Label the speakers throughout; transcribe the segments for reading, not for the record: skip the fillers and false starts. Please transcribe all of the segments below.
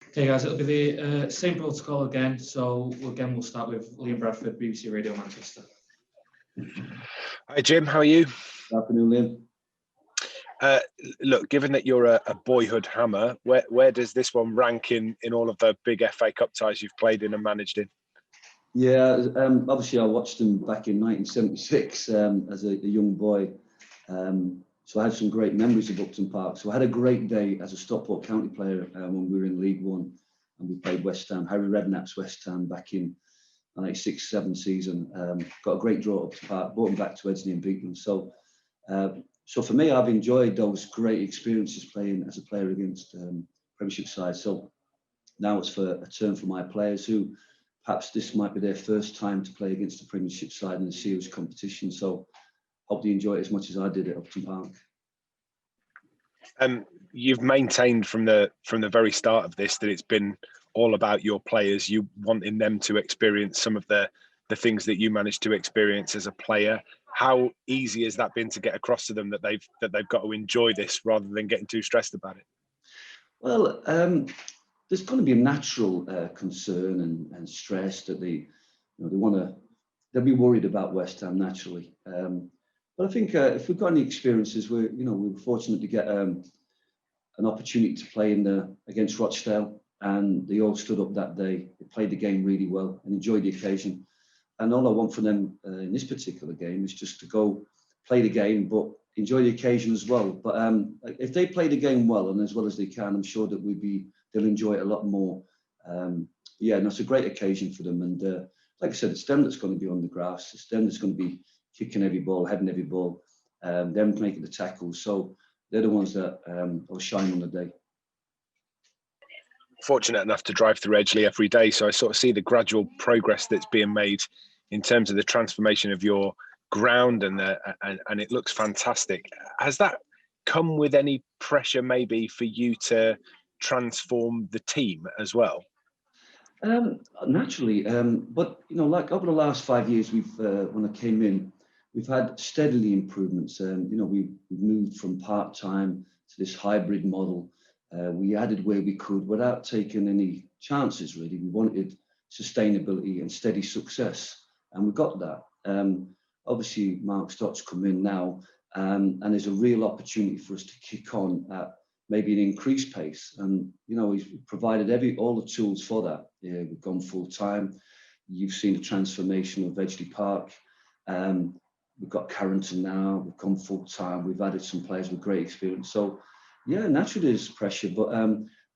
Speaker 1: Okay, guys, it'll be the same protocol again. So we'll start with Liam Bradford, BBC Radio Manchester.
Speaker 2: Hi, Jim. How are you?
Speaker 3: Good afternoon, Liam.
Speaker 2: Look, given that you're a boyhood hammer, where does this one rank in all of the big FA Cup ties you've played in and managed in?
Speaker 3: Yeah, obviously I watched them back in 1976 as a young boy. So I had some great memories of Upton Park. So I had a great day as a Stockport County player when we were in League One and we played West Ham, Harry Redknapp's West Ham back in the 96-7 season. Got a great draw at Upton Park, brought them back to Edgeley and beat them. So for me, I've enjoyed those great experiences playing as a player against Premiership sides. So now it's for a turn for my players who perhaps this might be their first time to play against a Premiership side in a serious competition. So hope they enjoy it as much as I did at Upton Park.
Speaker 2: You've maintained from the very start of this that it's been all about your players, you wanting them to experience some of the things that you managed to experience as a player. How easy has that been to get across to them that they've got to enjoy this rather than getting too stressed about it?
Speaker 3: Well, there's going to be a natural concern and stress that they'll be worried about West Ham naturally. But I think if we've got any experiences, we were fortunate to get an opportunity to play against Rochdale, and they all stood up that day. They played the game really well and enjoyed the occasion. And all I want from them in this particular game is just to go play the game, but enjoy the occasion as well. But if they play the game well and as well as they can, I'm sure that they'll enjoy it a lot more. Yeah, and it's a great occasion for them. And like I said, it's them that's going to be on the grass. It's them that's going to be kicking every ball, heading every ball, them making the tackles. So they're the ones that will shine on the day.
Speaker 2: Fortunate enough to drive through Edgeley every day, so I sort of see the gradual progress that's being made in terms of the transformation of your ground, and it looks fantastic. Has that come with any pressure maybe for you to transform the team as well?
Speaker 3: Naturally, but like over the last 5 years, when I came in, we've had steadily improvements. We've moved from part-time to this hybrid model. We added where we could without taking any chances, really. We wanted sustainability and steady success, and we got that. Obviously, Mark Stott's come in now, and there's a real opportunity for us to kick on at maybe an increased pace. And, he's provided all the tools for that. Yeah, we've gone full-time. You've seen the transformation of Edgeley Park. We've got Carrington now. We've gone full-time. We've added some players with great experience. So, yeah, naturally there's pressure, but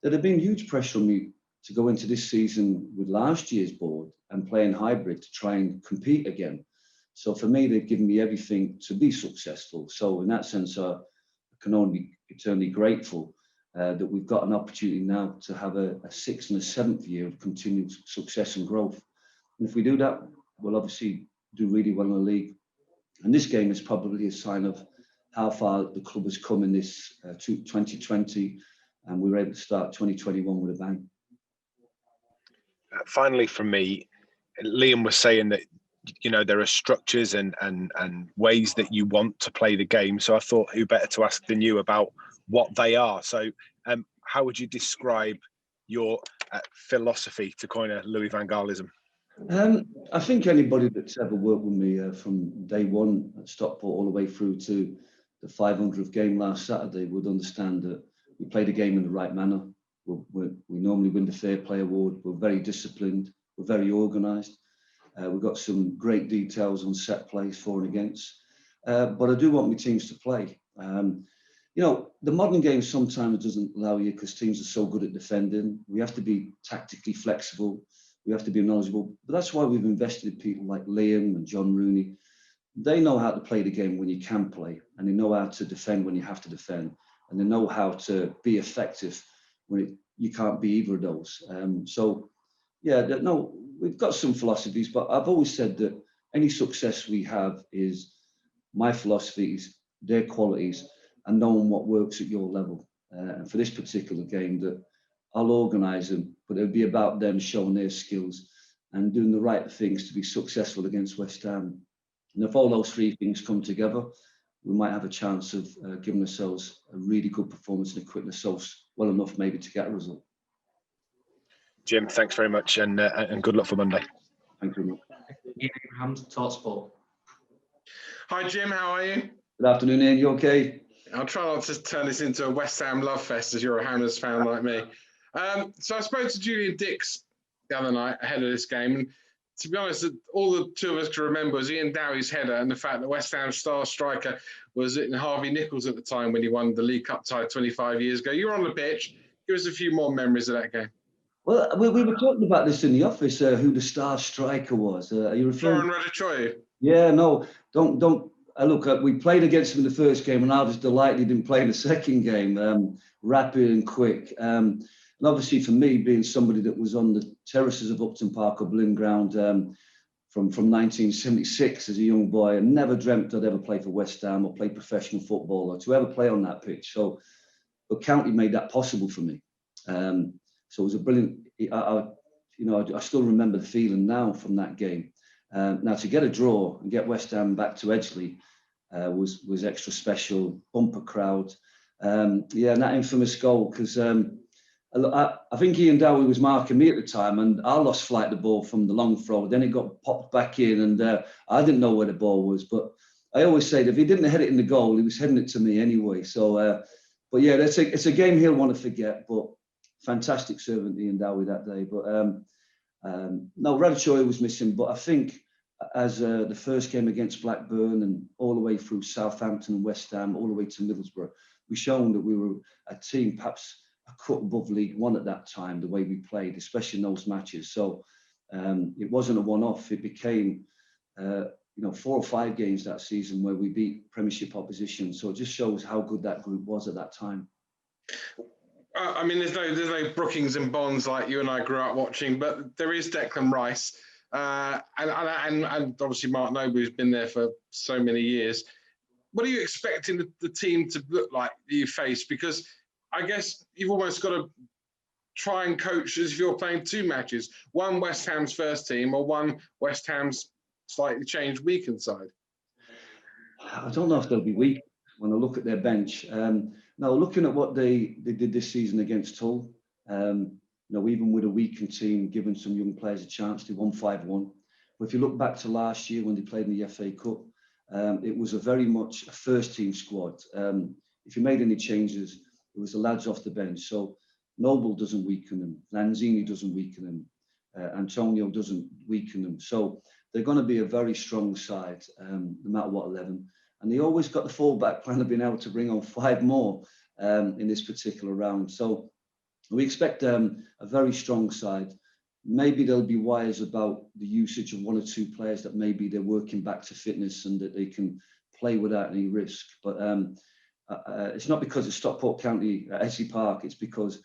Speaker 3: there'd have been huge pressure on me to go into this season with last year's board and playing hybrid to try and compete again. So for me, they've given me everything to be successful. So in that sense, I can only be eternally grateful that we've got an opportunity now to have a sixth and a seventh year of continued success and growth. And if we do that, we'll obviously do really well in the league. And this game is probably a sign of how far the club has come in this 2020, and we were able to start 2021 with a bang.
Speaker 2: Finally, from me, Liam was saying that there are structures and ways that you want to play the game. So I thought, who better to ask than you about what they are? So, how would you describe your philosophy, to coin a Louis van Gaalism?
Speaker 3: I think anybody that's ever worked with me from day one at Stockport all the way through to the 500th game last Saturday would understand that we play the game in the right manner. We normally win the Fair Play Award. We're very disciplined. We're very organised. We've got some great details on set plays for and against. But I do want my teams to play. The modern game sometimes doesn't allow you because teams are so good at defending. We have to be tactically flexible. We have to be knowledgeable. But that's why we've invested in people like Liam and John Rooney. They know how to play the game when you can play, and they know how to defend when you have to defend, and they know how to be effective when you can't be either of those. We've got some philosophies, but I've always said that any success we have is my philosophies, their qualities, and knowing what works at your level. And for this particular game, that I'll organise them, but it'll be about them showing their skills and doing the right things to be successful against West Ham. And if all those three things come together, we might have a chance of giving ourselves a really good performance and equipping ourselves well enough maybe to get a result.
Speaker 2: Jim, thanks very much, and good luck for Monday.
Speaker 3: Thank you.
Speaker 1: Ian Abrahams, Talksport.
Speaker 4: Hi Jim, how are you?
Speaker 3: Good afternoon, Ian. You okay?
Speaker 4: I'll try not to turn this into a West Ham love fest as you're a Hammers fan like me. So I spoke to Julian Dix the other night ahead of this game, and to be honest, all the two of us can remember was Ian Dowie's header and the fact that West Ham's star striker was Harvey Nichols at the time when he won the League Cup tie 25 years ago. You were on the pitch. Give us a few more memories of that game.
Speaker 3: Well, we were talking about this in the office, who the star striker was. Are you referring?
Speaker 4: Florian Radichoyu.
Speaker 3: Yeah, no, don't. Look, we played against him in the first game, and I was delighted he didn't play in the second game. Rapid and quick. And obviously for me, being somebody that was on the terraces of Upton Park or Bloom Ground from 1976 as a young boy, and never dreamt I'd ever play for West Ham or play professional football or to ever play on that pitch. So, but County made that possible for me. So it was a brilliant. I still remember the feeling now from that game. Now to get a draw and get West Ham back to Edgeley was extra special. Bumper crowd. And that infamous goal, because I think Ian Dowie was marking me at the time, and I lost flight of the ball from the long throw. Then it got popped back in, and I didn't know where the ball was. But I always say that if he didn't head it in the goal, he was heading it to me anyway. So, but yeah, it's a game he'll want to forget. But fantastic servant Ian Dowie that day. But no, Radichoyu was missing. But I think as the first game against Blackburn and all the way through Southampton and West Ham, all the way to Middlesbrough, we've shown that we were a team perhaps a cut above League One at that time, the way we played, especially in those matches. So it wasn't a one-off. It became, 4 or 5 games that season where we beat Premiership opposition. So it just shows how good that group was at that time.
Speaker 4: I mean, there's no Brookings and Bonds like you and I grew up watching, but there is Declan Rice, and obviously Mark Noble, who's been there for so many years. What are you expecting the team to look like that you face? Because I guess you've almost got to try and coach as if you're playing 2 matches, one West Ham's first team or one West Ham's slightly changed weakened side.
Speaker 3: I don't know if they'll be weak when I look at their bench. Now, looking at what they did this season against Hull, even with a weakened team, giving some young players a chance, they won 5-1. But if you look back to last year when they played in the FA Cup, it was a very much a first-team squad. If you made any changes, it was the lads off the bench. So Noble doesn't weaken them, Lanzini doesn't weaken them, Antonio doesn't weaken them. So they're going to be a very strong side, no matter what 11. And they always got the fallback plan of being able to bring on 5 more in this particular round. So we expect a very strong side. Maybe they'll be wise about the usage of 1 or 2 players that maybe they're working back to fitness and that they can play without any risk. But it's not because it's Stockport County at Edgeley Park. It's because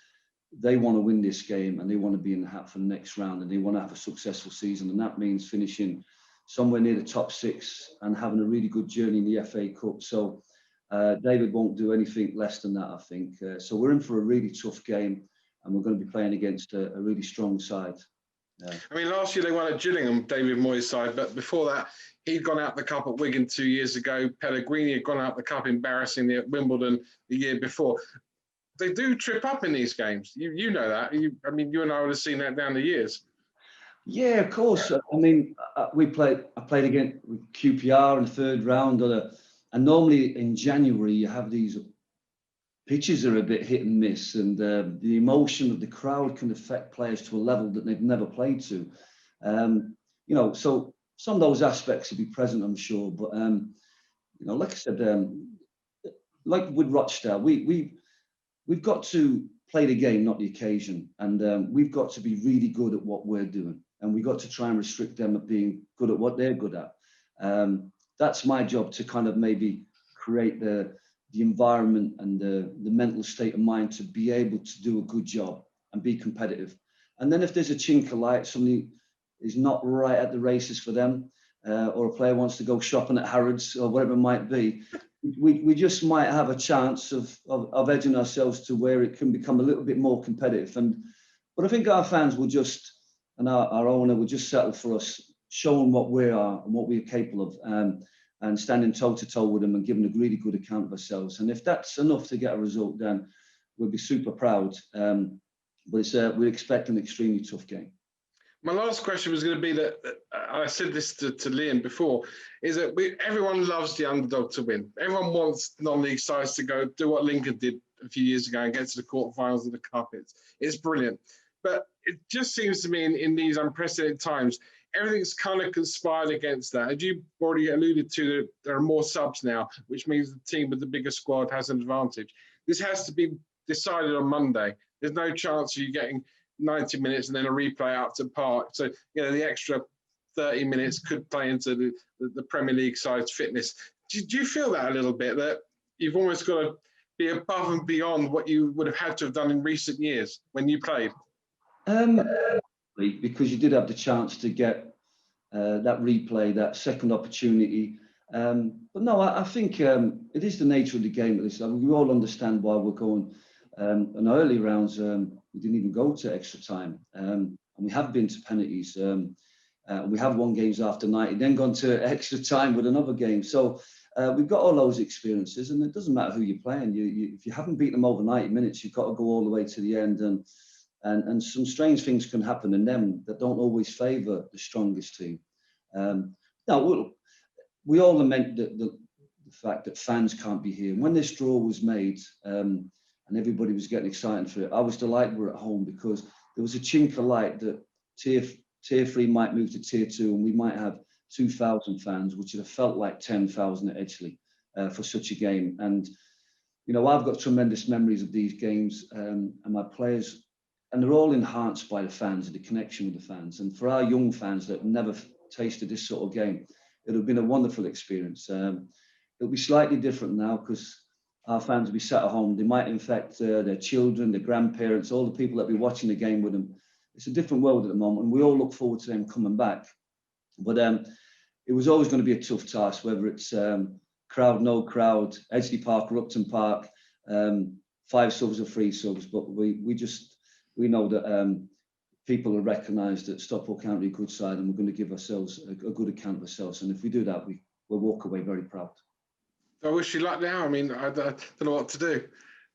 Speaker 3: they want to win this game and they want to be in the hat for the next round and they want to have a successful season. And that means finishing somewhere near the top 6 and having a really good journey in the FA Cup. So David won't do anything less than that, I think. So we're in for a really tough game and we're going to be playing against a really strong side.
Speaker 4: I mean, last year they won at Gillingham, David Moyes' side, but before that, he'd gone out the cup at Wigan 2 years ago. Pellegrini had gone out the cup embarrassingly at Wimbledon the year before. They do trip up in these games. You know that. You and I would have seen that down the years. Yeah,
Speaker 3: of course. I mean, I played against with QPR in the 3rd round, and normally in January you have these pitches that are a bit hit and miss, and the emotion of the crowd can affect players to a level that they've never played to. So some of those aspects will be present, I'm sure. But like I said, like with Rochdale, we've got to play the game, not the occasion, and we've got to be really good at what we're doing. And we've got to try and restrict them at being good at what they're good at. That's my job, to kind of maybe create the environment and the mental state of mind to be able to do a good job and be competitive. And then if there's a chink of light, somebody is not right at the races for them, or a player wants to go shopping at Harrods or whatever it might be, we just might have a chance of edging ourselves to where it can become a little bit more competitive. But I think our fans will just, and our owner will just settle for us showing what we are and what we are capable of, and standing toe-to-toe with them and giving a really good account of ourselves. And if that's enough to get a result, then we'll be super proud. but we expect an extremely tough game.
Speaker 4: My last question was going to be that, I said this to Liam before, is that everyone loves the underdog to win. Everyone wants non-league sides to go do what Lincoln did a few years ago and get to the quarterfinals of the Cup. It's brilliant. But it just seems to me in these unprecedented times, everything's kind of conspired against that. As you already alluded to, there are more subs now, which means the team with the bigger squad has an advantage. This has to be decided on Monday. There's no chance of you getting 90 minutes and then a replay out to Park. So, the extra 30 minutes could play into the Premier League side's fitness. Do you feel that a little bit, that you've almost got to be above and beyond what you would have had to have done in recent years when you played?
Speaker 3: Because you did have the chance to get that replay, that second opportunity. But no, I think it is the nature of the game. We all understand why we're going. In early rounds, we didn't even go to extra time. And we have been to penalties. We have won games after 90, then gone to extra time with another game. So we've got all those experiences, and it doesn't matter who you're playing. If you haven't beaten them over 90 minutes, you've got to go all the way to the end. And some strange things can happen in them that don't always favour the strongest team. Now, we all lament the fact that fans can't be here. And when this draw was made, and everybody was getting excited for it, I was delighted we're at home, because there was a chink of light that tier 3 might move to tier 2, and we might have 2,000 fans, which would have felt like 10,000 at Edgeley for such a game. And, I've got tremendous memories of these games, and my players, and they're all enhanced by the fans and the connection with the fans. And for our young fans that never tasted this sort of game, it would have been a wonderful experience. It'll be slightly different now, because our fans will be sat at home. They might infect their children, their grandparents, all the people that will be watching the game with them. It's a different world at the moment, and we all look forward to them coming back. But it was always going to be a tough task, whether it's crowd, no crowd, Edgeley Park or Upton Park, 5 subs or 3 subs. But we know that people will recognise that Stockport County are a good side, and we're going to give ourselves a good account of ourselves. And if we do that, we'll walk away very proud.
Speaker 4: I wish you luck now. I mean, I don't know what to do.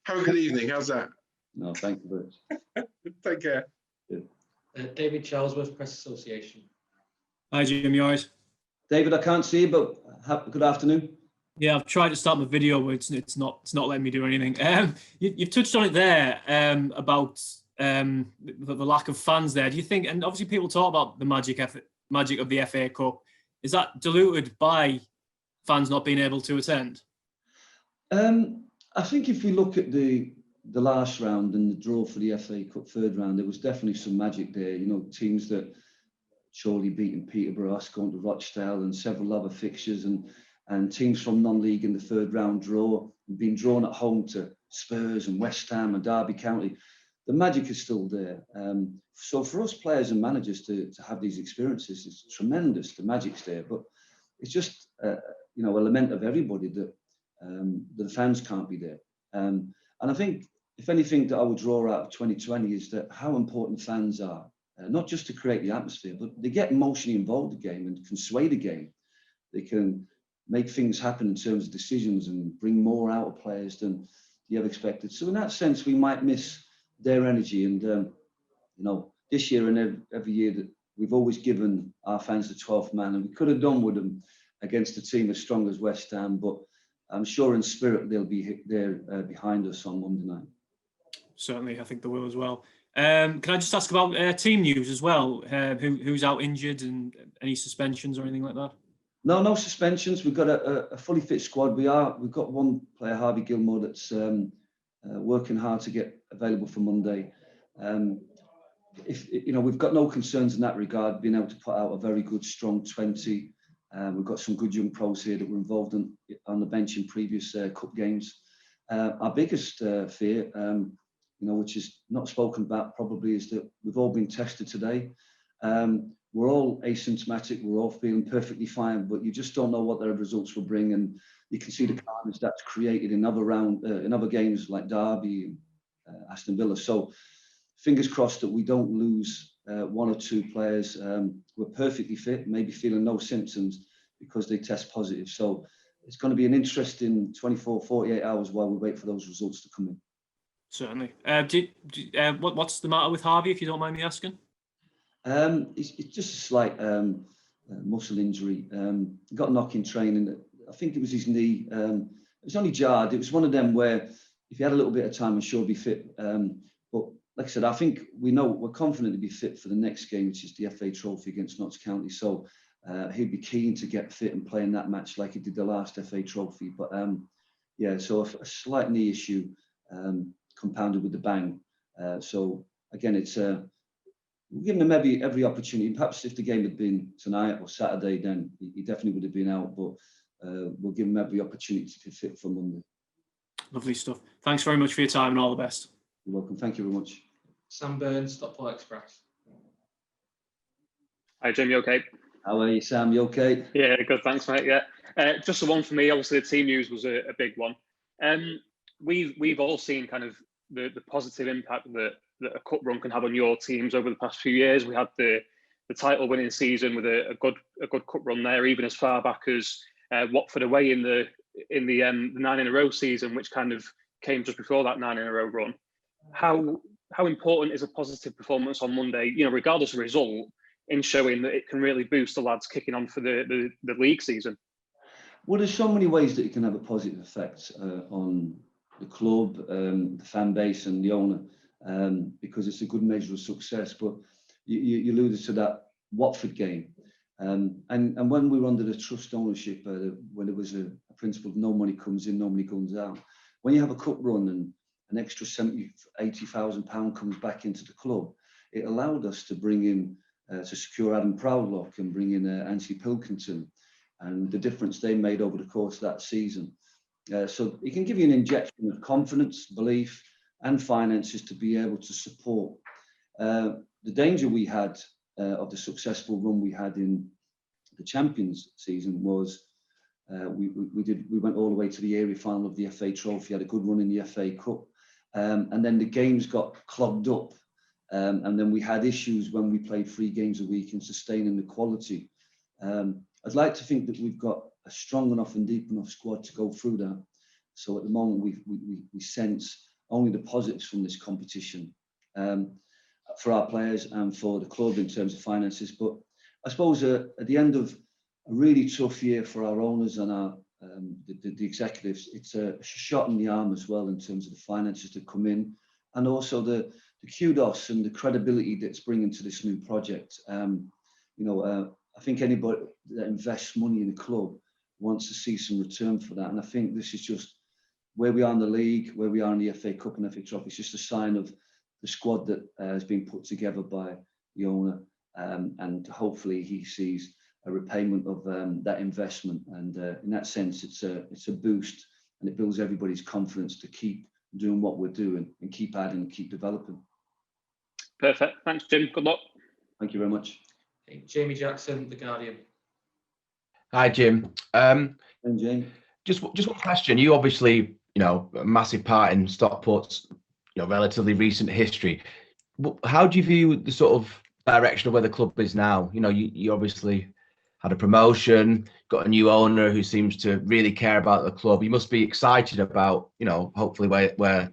Speaker 4: Have a good evening. How's that?
Speaker 3: No, thank you very much.
Speaker 4: Take care.
Speaker 3: Yeah.
Speaker 1: David Charlesworth, Press Association.
Speaker 5: Hi, Jim. You all right?
Speaker 3: David, I can't see you, but good afternoon.
Speaker 5: Yeah, I've tried to start my video, but it's not letting me do anything. You've touched on it there about the lack of fans there. Do you think? And obviously, people talk about the magic of the FA Cup. Is that diluted by fans not being able to attend?
Speaker 3: I think if we look at the last round and the draw for the FA Cup third round, there was definitely some magic there. Teams that surely beaten Peterborough, us going to Rochdale, and several other fixtures, and teams from non-league in the third round draw, being drawn at home to Spurs and West Ham and Derby County. The magic is still there. So for us players and managers to have these experiences, it's tremendous. The magic's there, but it's just a lament of everybody that the fans can't be there. And I think, if anything, that I would draw out of 2020 is that how important fans are, not just to create the atmosphere, but they get emotionally involved in the game and can sway the game. They can make things happen in terms of decisions and bring more out of players than you ever expected. So in that sense, we might miss their energy. And, this year and every year that we've always given our fans the 12th man, and we could have done with them against a team as strong as West Ham, but I'm sure in spirit they'll be there behind us on Monday night.
Speaker 5: Certainly, I think they will as well. Can I just ask about team news as well? Who's out injured, and any suspensions or anything like that?
Speaker 3: No suspensions. We've got a fully fit squad. We've got one player, Harvey Gilmore, that's working hard to get available for Monday. We've got no concerns in that regard, being able to put out a very good, strong 20. We've got some good young pros here that were involved on the bench in previous cup games. Our biggest fear, which is not spoken about probably, is that we've all been tested today. We're all asymptomatic. We're all feeling perfectly fine, but you just don't know what their results will bring. And you can see the carnage that's created in other games like Derby and Aston Villa. So fingers crossed that we don't lose 1 or 2 players. We're perfectly fit, maybe feeling no symptoms because they test positive. So it's going to be an interesting 24, 48 hours while we wait for those results to come in.
Speaker 5: Certainly. What's the matter with Harvey, if you don't mind me asking?
Speaker 3: It's just a slight muscle injury. He got a knock in training. I think it was his knee. It was only jarred. It was one of them where if he had a little bit of time, I'm sure he'd be fit. But like I said, I think we're confident to be fit for the next game, which is the FA Trophy against Notts County. So he'd be keen to get fit and play in that match like he did the last FA Trophy. But yeah, so a slight knee issue compounded with the bang. So again, it's we'll give him every opportunity. Perhaps if the game had been tonight or Saturday, then he definitely would have been out. But we'll give him every opportunity to be fit for Monday.
Speaker 5: Lovely stuff. Thanks very much for your time and all the best.
Speaker 3: You're welcome. Thank you very much.
Speaker 1: Sam Burns, Stockport Express.
Speaker 6: Hi, Jim. You okay?
Speaker 3: How are you, Sam? You okay?
Speaker 6: Yeah, good. Thanks, mate. Yeah. Just the one for me. Obviously, the team news was a big one. We've all seen kind of the positive impact that a cup run can have on your teams over the past few years. We had the title winning season with a good cup run there, even as far back as Watford away in the 9 in a row season, which kind of came just before that 9 in a row run. How important is a positive performance on Monday, regardless of result, in showing that it can really boost the lads kicking on for the league season?
Speaker 3: Well, there's so many ways that it can have a positive effect on the club, the fan base and the owner, because it's a good measure of success. But you alluded to that Watford game. And when we were under the trust ownership, when it was a principle of no money comes in, no money goes out, when you have a cup run and an extra 80,000 pound comes back into the club, it allowed us to bring in, to secure Adam Proudlock and bring in Anthony Pilkington, and the difference they made over the course of that season. So it can give you an injection of confidence, belief, and finances to be able to support. The danger we had of the successful run we had in the Champions season was we went all the way to the area final of the FA Trophy, had a good run in the FA Cup, and then the games got clogged up, and then we had issues when we played 3 games a week and sustaining the quality. I'd like to think that we've got a strong enough and deep enough squad to go through that. So at the moment, we sense only the positives from this competition for our players and for the club in terms of finances. But I suppose at the end of a really tough year for our owners and our the executives, it's a shot in the arm as well in terms of the finances that come in, and also the kudos and the credibility that's bringing to this new project. I think anybody that invests money in a club wants to see some return for that. And I think this is just where we are in the league, where we are in the FA Cup and FA Trophy. It's just a sign of the squad that has been put together by the owner. And hopefully he sees a repayment of that investment. And in that sense, it's a boost, and it builds everybody's confidence to keep doing what we're doing and keep adding and keep developing.
Speaker 6: Perfect. Thanks, Jim. Good luck.
Speaker 3: Thank you very much.
Speaker 1: Jamie Jackson, The Guardian.
Speaker 7: Hi, Jim.
Speaker 3: And Jamie.
Speaker 7: Just one question. You obviously, a massive part in Stockport's, relatively recent history. How do you view the sort of direction of where the club is now? You obviously had a promotion, got a new owner who seems to really care about the club. You must be excited about, hopefully where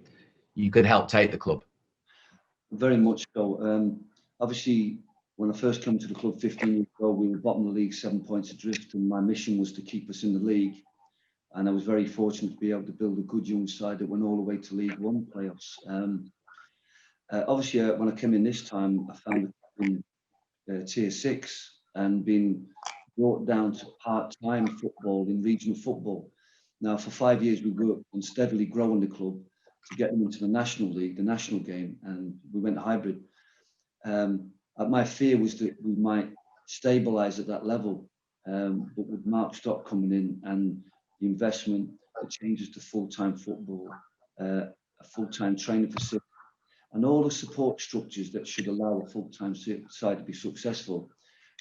Speaker 7: you could help take the club.
Speaker 3: Very much so. Obviously, when I first came to the club 15 years ago, we were bottom of the league, 7 points adrift, and my mission was to keep us in the league. And I was very fortunate to be able to build a good young side that went all the way to League One playoffs. Obviously, when I came in this time, I found it in Tier 6 and been brought down to part-time football in regional football. Now, for 5 years, we worked on steadily growing the club to get them into the National League, the national game, and we went hybrid. My fear was that we might stabilise at that level, but with Mark Stock coming in and the investment, the changes to full-time football, a full-time training facility, and all the support structures that should allow a full-time side to be successful,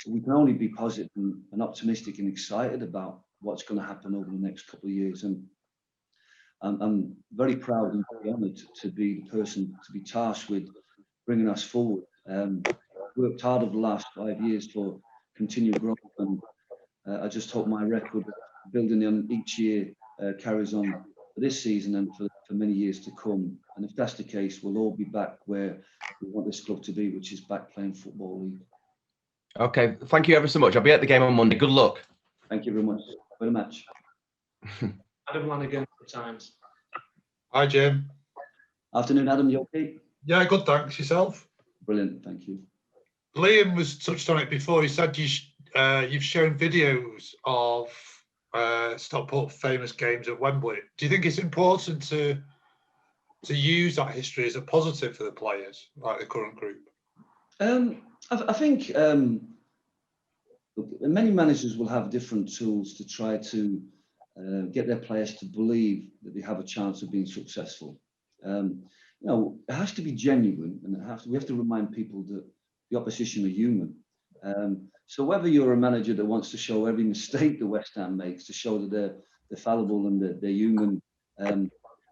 Speaker 3: we can only be positive and optimistic and excited about what's going to happen over the next couple of years. And I'm very proud and very honoured to be the person to be tasked with bringing us forward. Worked hard over the last 5 years for continued growth, and I just hope my record building on each year carries on this season and for many years to come. And if that's the case, we'll all be back where we want this club to be, which is back playing Football League.
Speaker 7: Okay, thank you ever so much. I'll be at the game on Monday. Good luck.
Speaker 3: Thank you very much. Very much.
Speaker 1: Adam Lanigan for Times.
Speaker 8: Hi, Jim.
Speaker 3: Afternoon, Adam. You okay?
Speaker 8: Yeah, good. Thanks. Yourself?
Speaker 3: Brilliant. Thank you.
Speaker 8: Liam was touched on it before. He said you've shown videos of Stockport famous games at Wembley. Do you think it's important to use that history as a positive for the players, like the current group?
Speaker 3: I think look, many managers will have different tools to try to get their players to believe that they have a chance of being successful. You know, it has to be genuine, and we have to remind people that the opposition are human. So whether you're a manager that wants to show every mistake that West Ham makes to show that they're fallible and that they're human,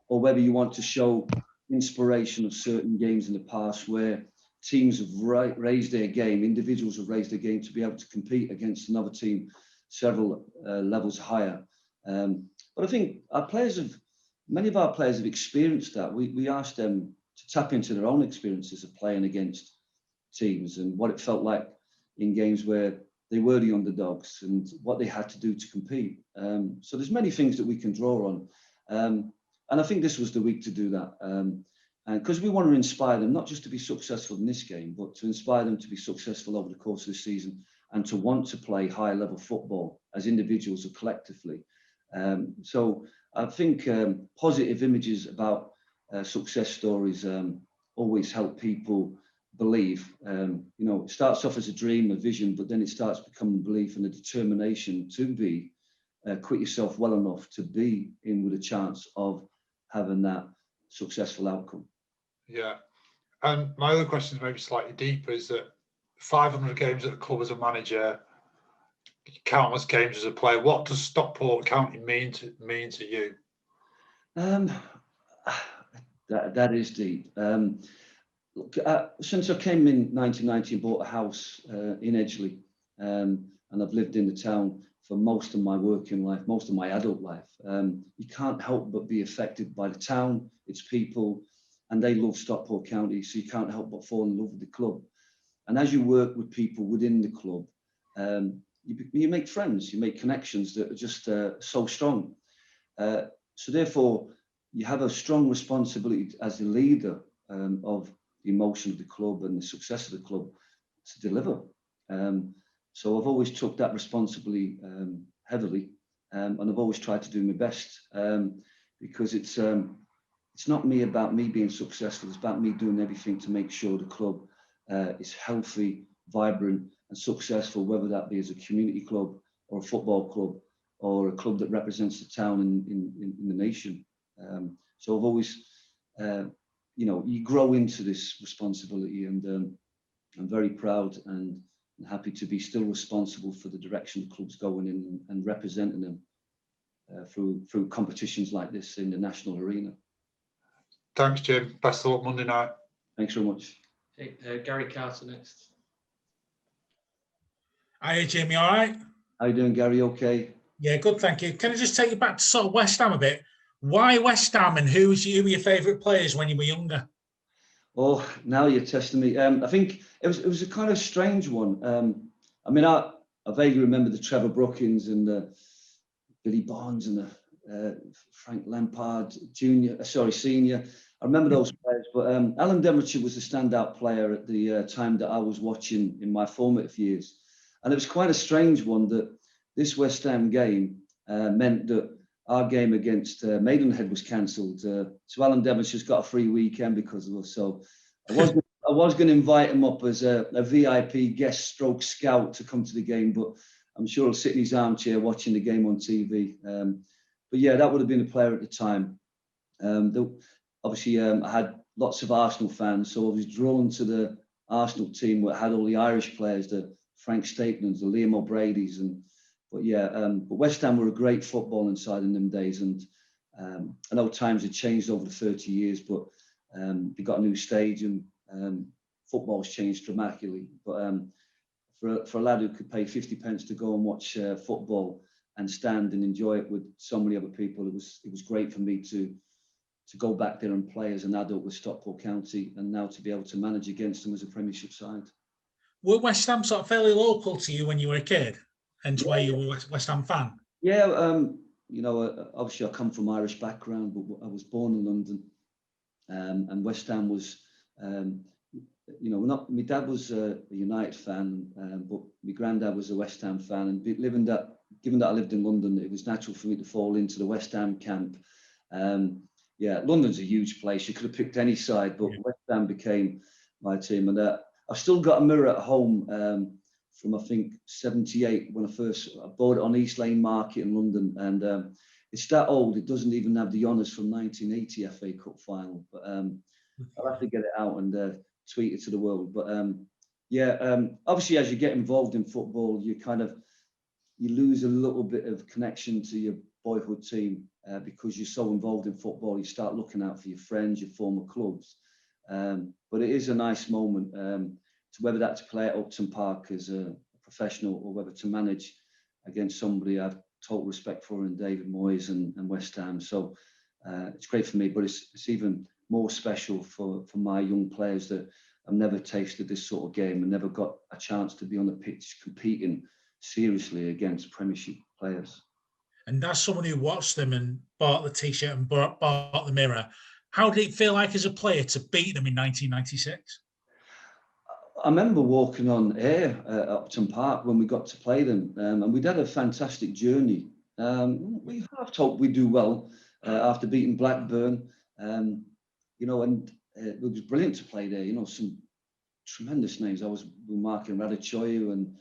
Speaker 3: or whether you want to show inspiration of certain games in the past where teams have raised their game, individuals have raised their game to be able to compete against another team several levels higher. But I think many of our players have experienced that. We asked them to tap into their own experiences of playing against teams and what it felt like in games where they were the underdogs and what they had to do to compete. So there's many things that we can draw on. And I think this was the week to do that. And because we want to inspire them, not just to be successful in this game, but to inspire them to be successful over the course of the season and to want to play high level football as individuals or collectively. So I think positive images about success stories always help people believe. You know, it starts off as a dream, a vision, but then it starts becoming belief and a determination to be quit yourself well enough to be in with a chance of having that successful outcome.
Speaker 8: Yeah. And my other question is maybe slightly deeper, is that 500 games at the club as a manager, countless games as a player. What does Stockport County mean to you?
Speaker 3: That is deep. Look, since I came in 1990 and bought a house in Edgeley, and I've lived in the town for most of my working life, most of my adult life, you can't help but be affected by the town, its people, and they love Stockport County, so you can't help but fall in love with the club. And as you work with people within the club, you make friends, you make connections that are just so strong. So therefore, you have a strong responsibility as a leader of the emotion of the club and the success of the club to deliver. So I've always took that responsibility heavily, and I've always tried to do my best because it's not about me being successful. It's about me doing everything to make sure the club is healthy, vibrant, and successful, whether that be as a community club or a football club or a club that represents the town in the nation. So I've always, you know, you grow into this responsibility, and I'm very proud and happy to be still responsible for the direction the club's going in and representing them through competitions like this in the national arena.
Speaker 8: Thanks, Jim. Best of luck Monday night.
Speaker 3: Thanks very much.
Speaker 1: Okay, Gary Carter next.
Speaker 9: Hi, Jim. You all right?
Speaker 3: How you doing, Gary? Okay.
Speaker 9: Yeah, good, thank you. Can I just take you back to sort of West Ham a bit? Why West Ham, and who were your favourite players when you were younger?
Speaker 3: Oh, now you're testing me. I think it was a kind of strange one. I mean, I vaguely remember the Trevor Brookins and the Billy Bonds and the Frank Lampard Senior. I remember those players, but Alan Demirci was a standout player at the time that I was watching in my formative years. And it was quite a strange one that this West Ham game meant that our game against Maidenhead was cancelled. So Alan Demirci's got a free weekend because of us. So I was going to invite him up as a VIP guest stroke scout to come to the game, but I'm sure he'll sit in his armchair watching the game on TV. But yeah, that would have been a player at the time. Obviously, I had lots of Arsenal fans, so I was drawn to the Arsenal team that had all the Irish players, the Frank Stapenhams, the Liam O'Brady's, but West Ham were a great footballing side in them days, and I know times have changed over the 30 years, but they got a new stadium. Football's changed dramatically, but for a lad who could pay 50 pence to go and watch football and stand and enjoy it with so many other people. It was great for me to go back there and play as an adult with Stockport County, and now to be able to manage against them as a Premiership side.
Speaker 9: Were West Ham sort of fairly local to you when you were a kid, hence why you were a West Ham fan?
Speaker 3: Yeah, you know, obviously I come from Irish background, but I was born in London, and West Ham was, you know, my dad was a United fan, but my granddad was a West Ham fan, and given that I lived in London, it was natural for me to fall into the West Ham camp. Yeah, London's a huge place. You could have picked any side, but West Ham became my team. And I've still got a mirror at home from, I think, 78, when I bought it on East Lane Market in London. And it's that old, it doesn't even have the honours from 1980 FA Cup final. But I'll have to get it out and tweet it to the world. But obviously, as you get involved in football, you lose a little bit of connection to your boyhood team because you're so involved in football. You start looking out for your friends, your former clubs. But it is a nice moment, to whether that's to play at Upton Park as a professional, or whether to manage against somebody I have total respect for in David Moyes and West Ham. So it's great for me, but it's even more special for my young players that have never tasted this sort of game and never got a chance to be on the pitch competing seriously against Premiership players.
Speaker 9: And as someone who watched them and bought the T-shirt and bought the mirror, how did it feel like as a player to beat them in 1996?
Speaker 3: I remember walking on air at Upton Park when we got to play them, and we'd had a fantastic journey. We half hoped we'd do well after beating Blackburn, you know, and it was brilliant to play there. You know, some tremendous names. I was marking Radichoyu and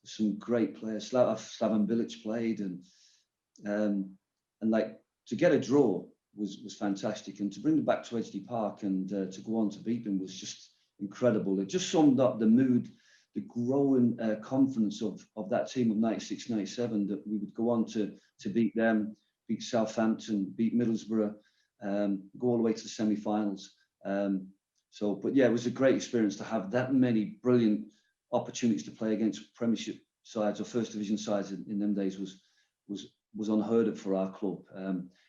Speaker 3: some great players. Slaven Bilic played, and like to get a draw was fantastic, and to bring them back to Edgeley Park and to go on to beat them was just incredible. It just summed up the mood, the growing confidence of that team of 96, 97, that we would go on to beat them, beat Southampton, beat Middlesbrough, go all the way to the semi-finals. But yeah, it was a great experience to have that many brilliant opportunities to play against Premiership sides or First Division sides in them days was unheard of for our club.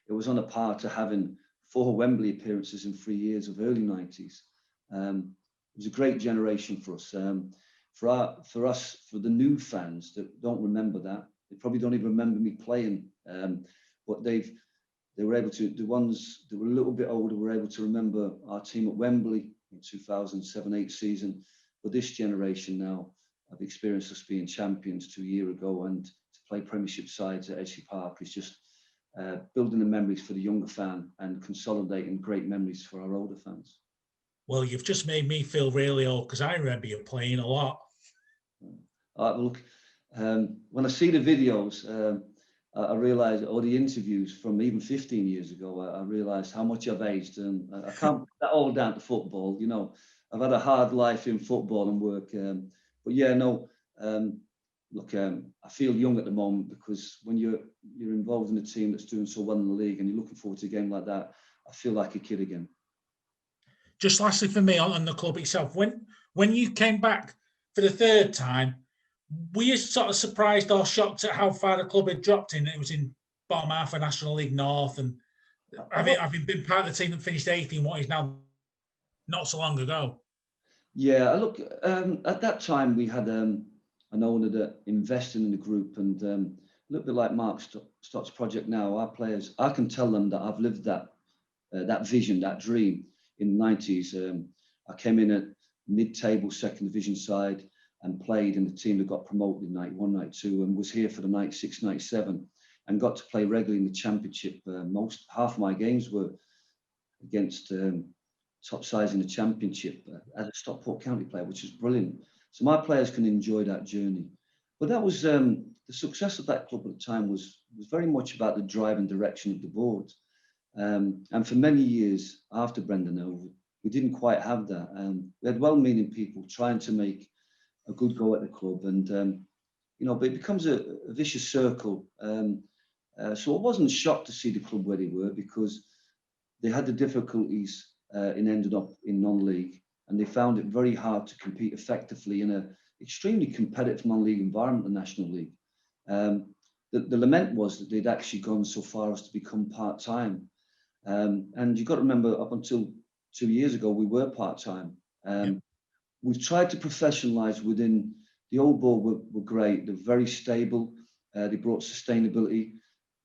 Speaker 3: It was on a par to having 4 Wembley appearances in 3 years of early 90s. It was a great generation for us. For us, for the new fans that don't remember that, they probably don't even remember me playing. But they were able to, the ones that were a little bit older were able to remember our team at Wembley in 2007-8 season. But this generation now have experienced us being champions 2 years ago, and to play Premiership sides at Edgeley Park is just building the memories for the younger fan and consolidating great memories for our older fans.
Speaker 9: Well, you've just made me feel really old, because I remember you playing a lot.
Speaker 3: Look, when I see the videos, I realise, or the interviews from even 15 years ago, I realise how much I've aged, and I can't put that all down to football. You know, I've had a hard life in football and work, but yeah, no. Look, I feel young at the moment, because when you're involved in a team that's doing so well in the league and you're looking forward to a game like that, I feel like a kid again.
Speaker 9: Just lastly for me on the club itself, when you came back for the 3rd time, were you sort of surprised or shocked at how far the club had dropped in? It was in bottom half of National League North, and having been part of the team that finished 8th in what is now not so long ago.
Speaker 3: Yeah, look, at that time we had an owner that invested in the group, and a little bit like Mark Stott's project now, our players, I can tell them that I've lived that vision, that dream in the 90s. I came in at mid-table 2nd Division side and played in the team that got promoted in 91, 92, and was here for the 96, 97, and got to play regularly in the Championship. Half of my games were against top sides in the Championship as a Stockport County player, which is brilliant. So my players can enjoy that journey. But that was the success of that club at the time was very much about the drive and direction of the board. And for many years after Brendan Hill, we didn't quite have that. We had well-meaning people trying to make a good go at the club, and you know, but it becomes a vicious circle. So I wasn't shocked to see the club where they were, because they had the difficulties in ended up in non-league, and they found it very hard to compete effectively in an extremely competitive non-league environment, the National League. the lament was that they'd actually gone so far as to become part-time. And you've got to remember, up until 2 years ago, we were part-time. We've tried to professionalise within. The old board were great. They're very stable. They brought sustainability.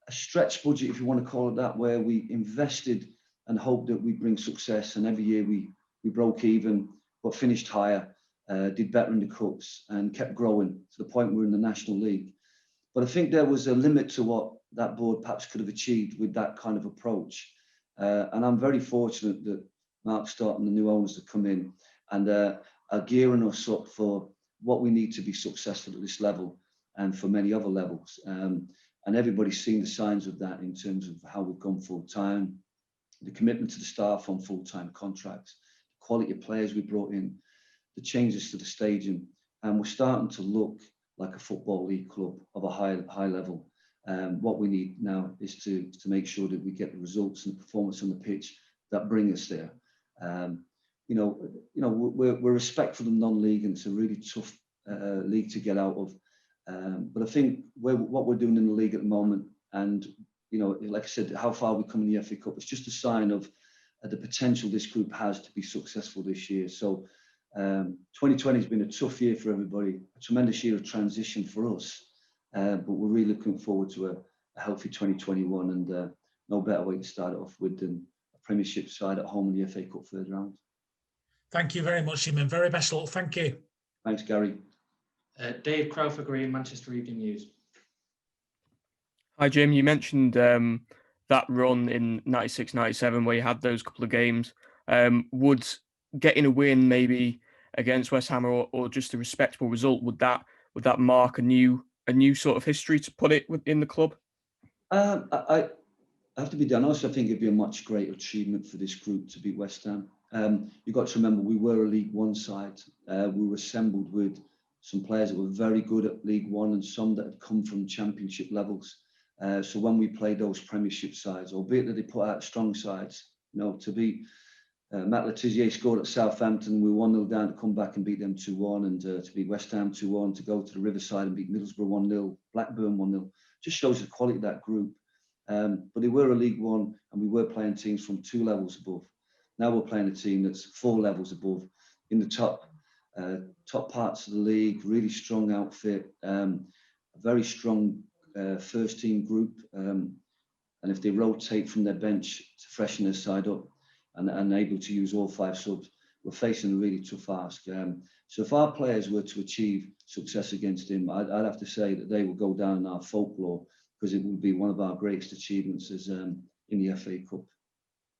Speaker 3: A stretch budget, if you want to call it that, where we invested and hoped that we'd bring success. And every year we broke even, but finished higher, did better in the cups, and kept growing to the point we're in the National League. But I think there was a limit to what that board perhaps could have achieved with that kind of approach. And I'm very fortunate that Mark Stott and the new owners have come in and are gearing us up for what we need to be successful at this level and for many other levels. And everybody's seen the signs of that in terms of how we've gone full-time, the commitment to the staff on full-time contracts, the quality of players we brought in, the changes to the stadium, and we're starting to look like a Football League club of a high level. What we need now is to make sure that we get the results and the performance on the pitch that bring us there. We're respectful of non-league, and it's a really tough league to get out of. But I think what we're doing in the league at the moment, and like I said, how far we come in the FA Cup, it's just a sign of the potential this group has to be successful this year. So 2020 has been a tough year for everybody, a tremendous year of transition for us, but we're really looking forward to a healthy 2021, and no better way to start it off with than a Premiership side at home in the FA Cup third round.
Speaker 9: Thank you very much, Jim, and very best of luck. Thank you.
Speaker 3: Thanks, Gary.
Speaker 1: Dave Crowther Green, Manchester Evening News.
Speaker 10: Hi, Jim. You mentioned that run in 96-97 where you had those couple of games. Would getting a win maybe against West Ham or just a respectable result, would that mark a new sort of history, to put it, within the club?
Speaker 3: I have to be honest, I think it'd be a much greater achievement for this group to beat West Ham. You've got to remember, we were a League One side. We were assembled with some players that were very good at League One and some that had come from Championship levels. So when we played those Premiership sides, albeit that they put out strong sides, to beat Matt Letizia scored at Southampton, we were 1-0 down, to come back and beat them 2-1, and to beat West Ham 2-1, to go to the Riverside and beat Middlesbrough 1-0, Blackburn 1-0, just shows the quality of that group. But they were a League One, and we were playing teams from 2 levels above. Now we're playing a team that's 4 levels above, in the top parts of the league, really strong outfit, a very strong first team group, and if they rotate from their bench to freshen their side up and able to use all 5 subs, we're facing a really tough ask. So if our players were to achieve success against him, I'd have to say that they will go down in our folklore, because it would be one of our greatest achievements as in the FA Cup.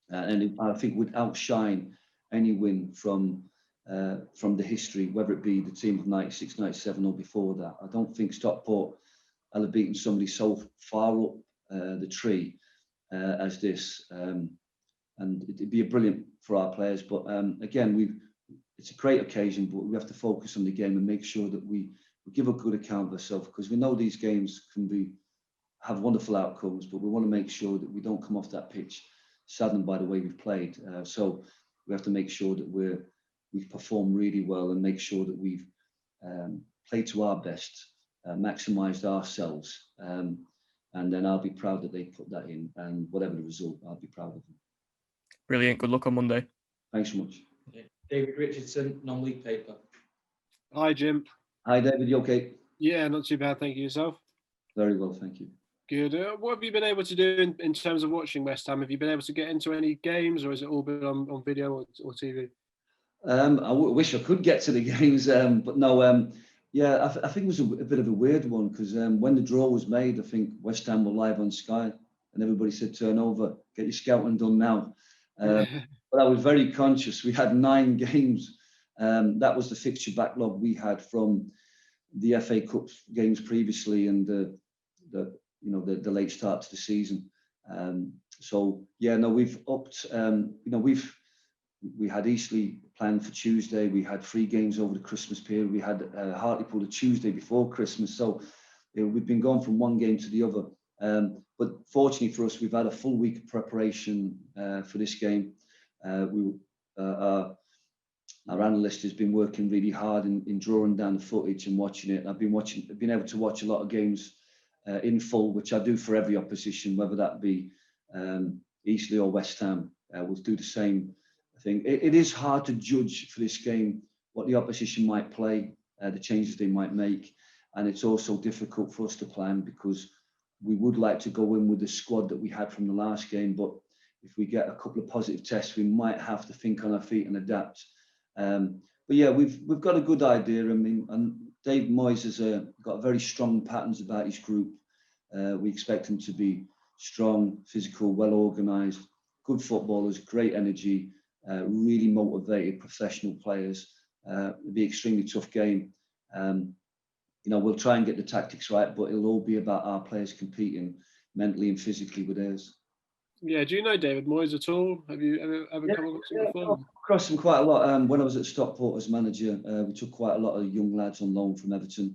Speaker 3: And I think would outshine any win from the history, whether it be the team of 96, 97 or before that. I don't think Stockport will have beaten somebody so far up the tree as this. And it'd be brilliant for our players. But again, it's a great occasion, but we have to focus on the game and make sure that we give a good account of ourselves, because we know these games can have wonderful outcomes, but we want to make sure that we don't come off that pitch saddened by the way we've played. So we have to make sure that we've performed really well, and make sure that we've played to our best, maximised ourselves, and then I'll be proud that they put that in, and whatever the result, I'll be proud of them.
Speaker 10: Brilliant. Good luck on Monday.
Speaker 3: Thanks so much.
Speaker 1: David Richardson, non-league paper.
Speaker 11: Hi, Jim.
Speaker 3: Hi, David. You okay?
Speaker 11: Yeah, not too bad. Thank you. Yourself?
Speaker 3: Very well, thank you.
Speaker 11: Good. What have you been able to do in terms of watching West Ham? Have you been able to get into any games, or has it all been on video or TV?
Speaker 3: I wish I could get to the games, but no. Yeah, I think it was a bit of a weird one, because when the draw was made, I think West Ham were live on Sky, and everybody said, turn over, get your scouting done now. But I was very conscious. We had 9 games. That was the fixture backlog we had from the FA Cup games previously, and the late start to the season. So yeah, no, we've upped. We had Eastleigh planned for Tuesday. We had 3 games over the Christmas period. We had Hartlepool the Tuesday before Christmas. So we've been going from one game to the other. But fortunately for us, we've had a full week of preparation for this game. Our analyst has been working really hard in drawing down the footage and watching it. I've been able to watch a lot of games in full, which I do for every opposition, whether that be Eastleigh or West Ham. We'll do the same thing. It is hard to judge for this game what the opposition might play, the changes they might make, and it's also difficult for us to plan because we would like to go in with the squad that we had from the last game, but if we get a couple of positive tests, we might have to think on our feet and adapt. But yeah, we've got a good idea. I mean, and Dave Moyes has got very strong patterns about his group. We expect him to be strong, physical, well organised, good footballers, great energy, really motivated professional players. It'll be an extremely tough game. We'll try and get the tactics right, but it'll all be about our players competing mentally and physically with theirs.
Speaker 11: Yeah, do you know David Moyes at all? Have you ever come across him before?
Speaker 3: I've come across him quite a lot. When I was at Stockport as manager, we took quite a lot of young lads on loan from Everton.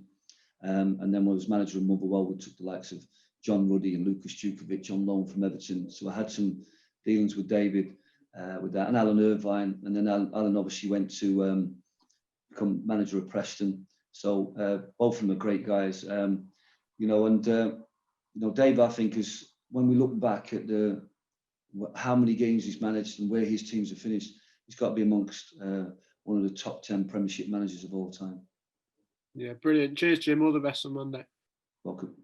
Speaker 3: And then when I was manager of Motherwell, we took the likes of John Ruddy and Lucas Djukovic on loan from Everton. So I had some dealings with David with that, and Alan Irvine. And then Alan obviously went to become manager of Preston. So both of them are great guys. Dave, I think, is when we look back at how many games he's managed and where his teams have finished, he's got to be amongst one of the top 10 Premiership managers of all time.
Speaker 11: Yeah, brilliant. Cheers, Jim. All the best on Monday.
Speaker 3: Welcome.